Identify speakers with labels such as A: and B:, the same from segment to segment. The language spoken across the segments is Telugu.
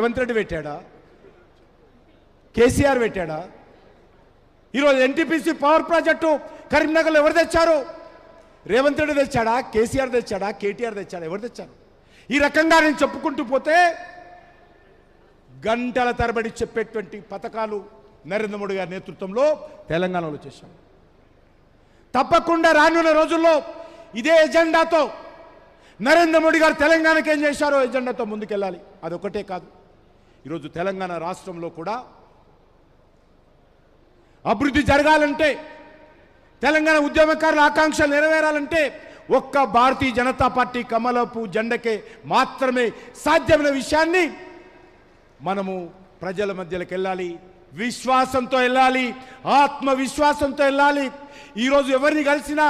A: రేవంత్ రెడ్డి పెట్టాడా? కేసీఆర్ పెట్టాడా? ఈరోజు ఎన్టీపీసీ పవర్ ప్రాజెక్టు కరీంనగర్లో ఎవరు తెచ్చారు? రేవంత్ రెడ్డి తెచ్చాడా? కేసీఆర్ తెచ్చాడా? కేటీఆర్ తెచ్చాడా? ఎవరు తెచ్చారు? ఈ రకంగా నేను చెప్పుకుంటూ పోతే గంటల తరబడి చెప్పేటువంటి పథకాలు నరేంద్ర మోడీ గారి నేతృత్వంలో తెలంగాణలో చేశాం. తప్పకుండా రానున్న రోజుల్లో ఇదే ఎజెండాతో నరేంద్ర మోడీ గారు తెలంగాణకి ఏం చేశారో ఎజెండాతో ముందుకెళ్ళాలి. అదొకటే కాదు, ఈరోజు తెలంగాణ రాష్ట్రంలో కూడా అభివృద్ధి జరగాలంటే, తెలంగాణ ఉద్యమకారుల ఆకాంక్షలు నెరవేరాలంటే ఒక్క భారతీయ జనతా పార్టీ కమలపు జెండకే మాత్రమే సాధ్యమైన విషయాన్ని మనము ప్రజల మధ్యలోకి వెళ్ళాలి, విశ్వాసంతో వెళ్ళాలి, ఆత్మవిశ్వాసంతో వెళ్ళాలి. ఈరోజు ఎవరిని కలిసినా,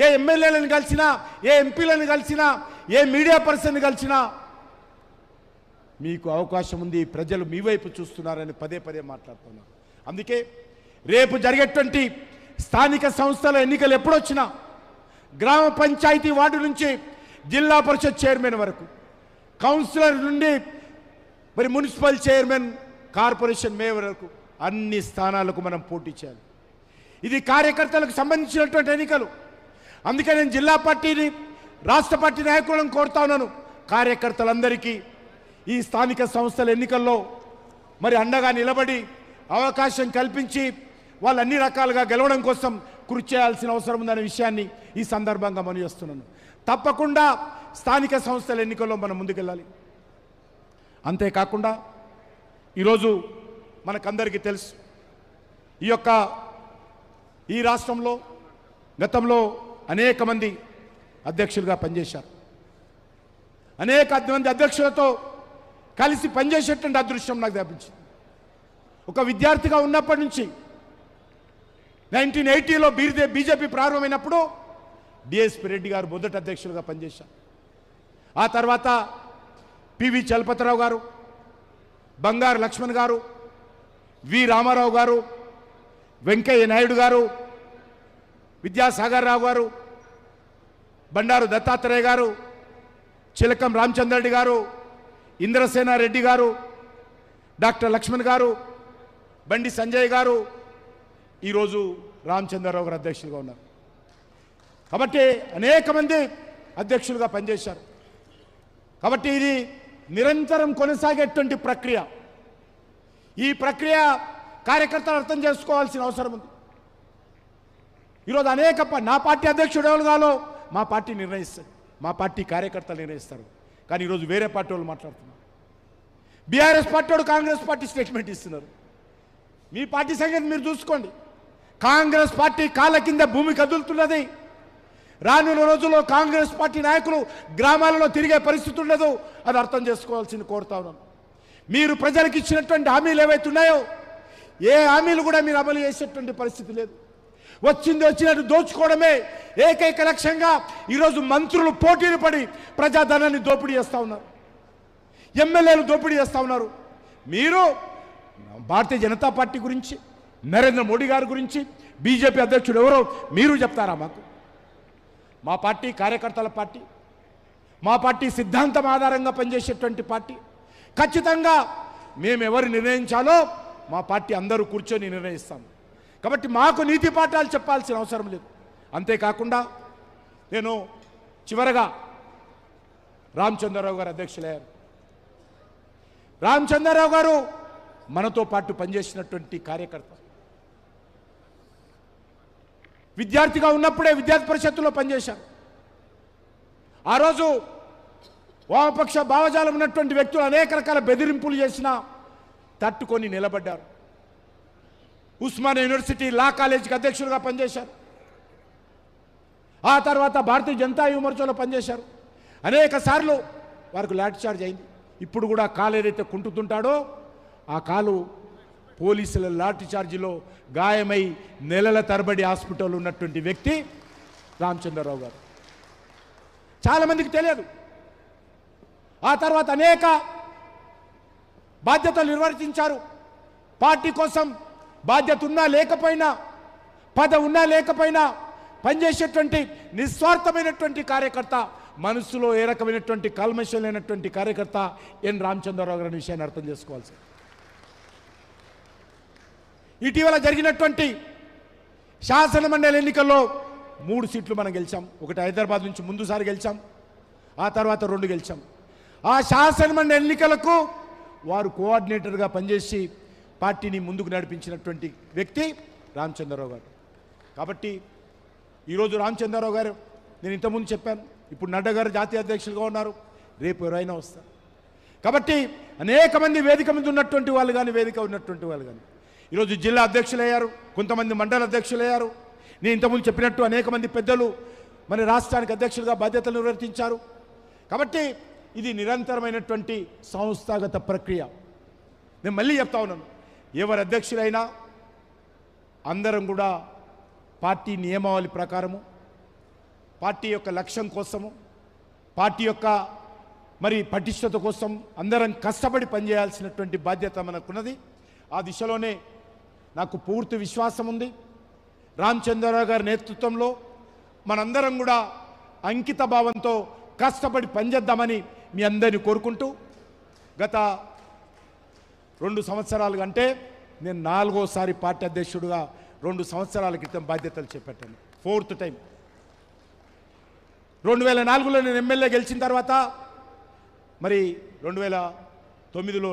A: ఏ ఎమ్మెల్యేలను కలిసినా, ఏ ఎంపీలను కలిసినా, ఏ మీడియా పర్సన్ని కలిసినా మీకు అవకాశం ఉంది, ప్రజలు మీ వైపు చూస్తున్నారని పదే పదే మాట్లాడుతున్నారు. అందుకే రేపు జరిగేటువంటి స్థానిక సంస్థల ఎన్నికలు ఎప్పుడొచ్చినా గ్రామ పంచాయతీ వార్డు నుంచి జిల్లా పరిషత్ చైర్మన్ వరకు, కౌన్సిలర్ నుండి మరి మున్సిపల్ చైర్మన్, కార్పొరేషన్ మేయర్ వరకు అన్ని స్థానాలకు మనం పోటీ చేయాలి. ఇది కార్యకర్తలకు సంబంధించినటువంటి ఎన్నికలు. అందుకే నేను జిల్లా పార్టీని, రాష్ట్ర పార్టీ నాయకులను కోరుతా ఉన్నాను, కార్యకర్తలందరికీ ఈ స్థానిక సంస్థల ఎన్నికల్లో మరి అండగా నిలబడి అవకాశం కల్పించి వాళ్ళు అన్ని రకాలుగా గెలవడం కోసం కృషి చేయాల్సిన అవసరం ఉందనే విషయాన్ని ఈ సందర్భంగా మనం చేస్తున్నాను. తప్పకుండా స్థానిక సంస్థల ఎన్నికల్లో మనం ముందుకెళ్ళాలి. అంతేకాకుండా ఈరోజు మనకందరికీ తెలుసు, ఈ రాష్ట్రంలో గతంలో అనేక మంది అధ్యక్షులుగా పనిచేశారు. అనేక మంది అధ్యక్షులతో కలిసి పనిచేసేటువంటి అదృష్టం నాకు లభించింది. ఒక విద్యార్థిగా ఉన్నప్పటి నుంచి 1980లో బీజేపీ ప్రారంభమైనప్పుడు డిఎస్పి రెడ్డి గారు మొదటి అధ్యక్షులుగా పనిచేశారు. ఆ తర్వాత పివి చలపతిరావు గారు, బంగారు లక్ష్మణ్ గారు, వి రామారావు గారు, వెంకయ్య నాయుడు గారు, విద్యాసాగర్ రావు గారు, బండారు దత్తాత్రేయ గారు, చిలకం రామచంద్రరెడ్డి గారు, ఇంద్రసేన రెడ్డి గారు, డాక్టర్ లక్ష్మణ్ గారు, బండి సంజయ్ గారు, ఈరోజు రామచంద్రరావు గారు అధ్యక్షులుగా ఉన్నారు. కాబట్టి అనేక మంది అధ్యక్షులుగా పనిచేశారు. కాబట్టి ఇది నిరంతరం కొనసాగేటువంటి ప్రక్రియ. ఈ ప్రక్రియ కార్యకర్తలు అర్థం చేసుకోవాల్సిన అవసరం ఉంది. ఈరోజు నా పార్టీ అధ్యక్షుడు ఎవరు కాలో మా పార్టీ నిర్ణయిస్తారు, మా పార్టీ కార్యకర్తలు నిర్ణయిస్తారు. కానీ ఈరోజు వేరే పార్టీ వాళ్ళు మాట్లాడుతున్నారు. బీఆర్ఎస్ పార్టీ వాడు కాంగ్రెస్ పార్టీ స్టేట్మెంట్ ఇస్తున్నారు. మీ పార్టీ సంగతి మీరు చూసుకోండి. కాంగ్రెస్ పార్టీ కాళ్ళ కింద భూమి కదులుతున్నది. రానున్న రోజుల్లో కాంగ్రెస్ పార్టీ నాయకులు గ్రామాలలో తిరిగే పరిస్థితి ఉండదు. అది అర్థం చేసుకోవాల్సింది కోరుతా ఉన్నాను. మీరు ప్రజలకు ఇచ్చినటువంటి హామీలు ఏవైతే ఉన్నాయో ఏ హామీలు కూడా మీరు అమలు చేసేటువంటి పరిస్థితి లేదు. వచ్చినట్టు దోచుకోవడమే ఏకైక లక్ష్యంగా ఈరోజు మంత్రులు పోటీలు పడి ప్రజాధనాన్ని దోపిడీ చేస్తూ ఉన్నారు, ఎమ్మెల్యేలు దోపిడీ చేస్తూ ఉన్నారు. మీరు భారతీయ జనతా పార్టీ గురించి, నరేంద్ర మోడీ గారి గురించి, బీజేపీ అధ్యక్షుడు ఎవరో మీరు చెప్తారా మాకు? మా పార్టీ కార్యకర్తల పార్టీ, మా పార్టీ సిద్ధాంతం ఆధారంగా పనిచేసేటువంటి పార్టీ. ఖచ్చితంగా మేము ఎవరు నిర్ణయించాలో మా పార్టీ అందరూ కూర్చొని నిర్ణయిస్తాం. కాబట్టి మాకు నీతి పాఠాలు చెప్పాల్సిన అవసరం లేదు. అంతేకాకుండా నేను చివరగా రామచంద్రరావు గారు అధ్యక్షులయ్యారు. రామచంద్రరావు గారు మనతో పాటు పనిచేసినటువంటి కార్యకర్త. విద్యార్థిగా ఉన్నప్పుడే విద్యార్థి పరిషత్తులో పనిచేశారు. ఆ రోజు వామపక్ష భావజాలం ఉన్నటువంటి వ్యక్తులు అనేక రకాల బెదిరింపులు చేసినా తట్టుకొని నిలబడ్డారు. ఉస్మానియా యూనివర్సిటీ లా కాలేజీకి అధ్యక్షులుగా పనిచేశారు. ఆ తర్వాత భారతీయ జనతా యువమోర్చాలో పనిచేశారు. అనేక సార్లు వారికి లాఠీ చార్జ్ అయింది. ఇప్పుడు కూడా కాలు ఏదైతే కుంటుతుంటాడో ఆ కాలు పోలీసుల లాఠీ చార్జీలో గాయమై నెలల తరబడి హాస్పిటల్ ఉన్నటువంటి వ్యక్తి రామచంద్రరావు గారు. చాలామందికి తెలియదు. ఆ తర్వాత అనేక బాధ్యతలు నిర్వర్తించారు. పార్టీ కోసం బాధ్యత ఉన్నా లేకపోయినా, పదవి ఉన్నా లేకపోయినా పనిచేసేటువంటి నిస్వార్థమైనటువంటి కార్యకర్త మనసులో ఏ రకమైనటువంటి కల్మషం లేనటువంటి కార్యకర్త ఎన్ రామచంద్రరావు గారి విషయాన్ని అర్థం చేసుకోవాల్సి. ఇటీవల జరిగినటువంటి శాసనమండలి ఎన్నికల్లో 3 సీట్లు మనం గెలిచాం. ఒకటి హైదరాబాద్ నుంచి ముందుసారి గెలిచాం, ఆ తర్వాత 2 గెలిచాం. ఆ శాసనమండలి ఎన్నికలకు వారు కోఆర్డినేటర్గా పనిచేసి పార్టీని ముందుకు నడిపించినటువంటి వ్యక్తి రామచంద్రరావు గారు. కాబట్టి ఈరోజు రామచంద్రరావు గారు, నేను ఇంతకుముందు చెప్పాను, ఇప్పుడు నడ్డా గారు జాతీయ అధ్యక్షులుగా ఉన్నారు, రేపు ఎవరైనా వస్తారు. కాబట్టి అనేక మంది వేదిక మీద ఉన్నటువంటి వాళ్ళు కానీ, వేదిక ఉన్నటువంటి వాళ్ళు కానీ ఈరోజు జిల్లా అధ్యక్షులయ్యారు, కొంతమంది మండల అధ్యక్షులయ్యారు. నేను ఇంతకుముందు చెప్పినట్టు అనేక మంది పెద్దలు మన రాష్ట్రానికి అధ్యక్షులుగా బాధ్యతలు నిర్వర్తించారు. కాబట్టి ఇది నిరంతరమైనటువంటి సంస్థాగత ప్రక్రియ. నేను మళ్ళీ చెప్తా ఉన్నాను, ఎవరు అధ్యక్షులైనా అందరం కూడా పార్టీ నియమావళి ప్రకారము, పార్టీ యొక్క లక్ష్యం కోసము, పార్టీ యొక్క మరి పటిష్టత కోసం అందరం కష్టపడి పనిచేయాల్సినటువంటి బాధ్యత మనకున్నది. ఆ దిశలోనే నాకు పూర్తి విశ్వాసం ఉంది. రామచంద్రరావు గారి నేతృత్వంలో మనందరం కూడా అంకిత భావంతో కష్టపడి పనిచేద్దామని మీ అందరినీ కోరుకుంటూ, గత 2 సంవత్సరాలు అంటే నేను 4వసారి పార్టీ అధ్యక్షుడిగా 2 సంవత్సరాల క్రితం బాధ్యతలు చేపట్టాను. 4th time. 2004లో నేను ఎమ్మెల్యే గెలిచిన తర్వాత మరి 2009లో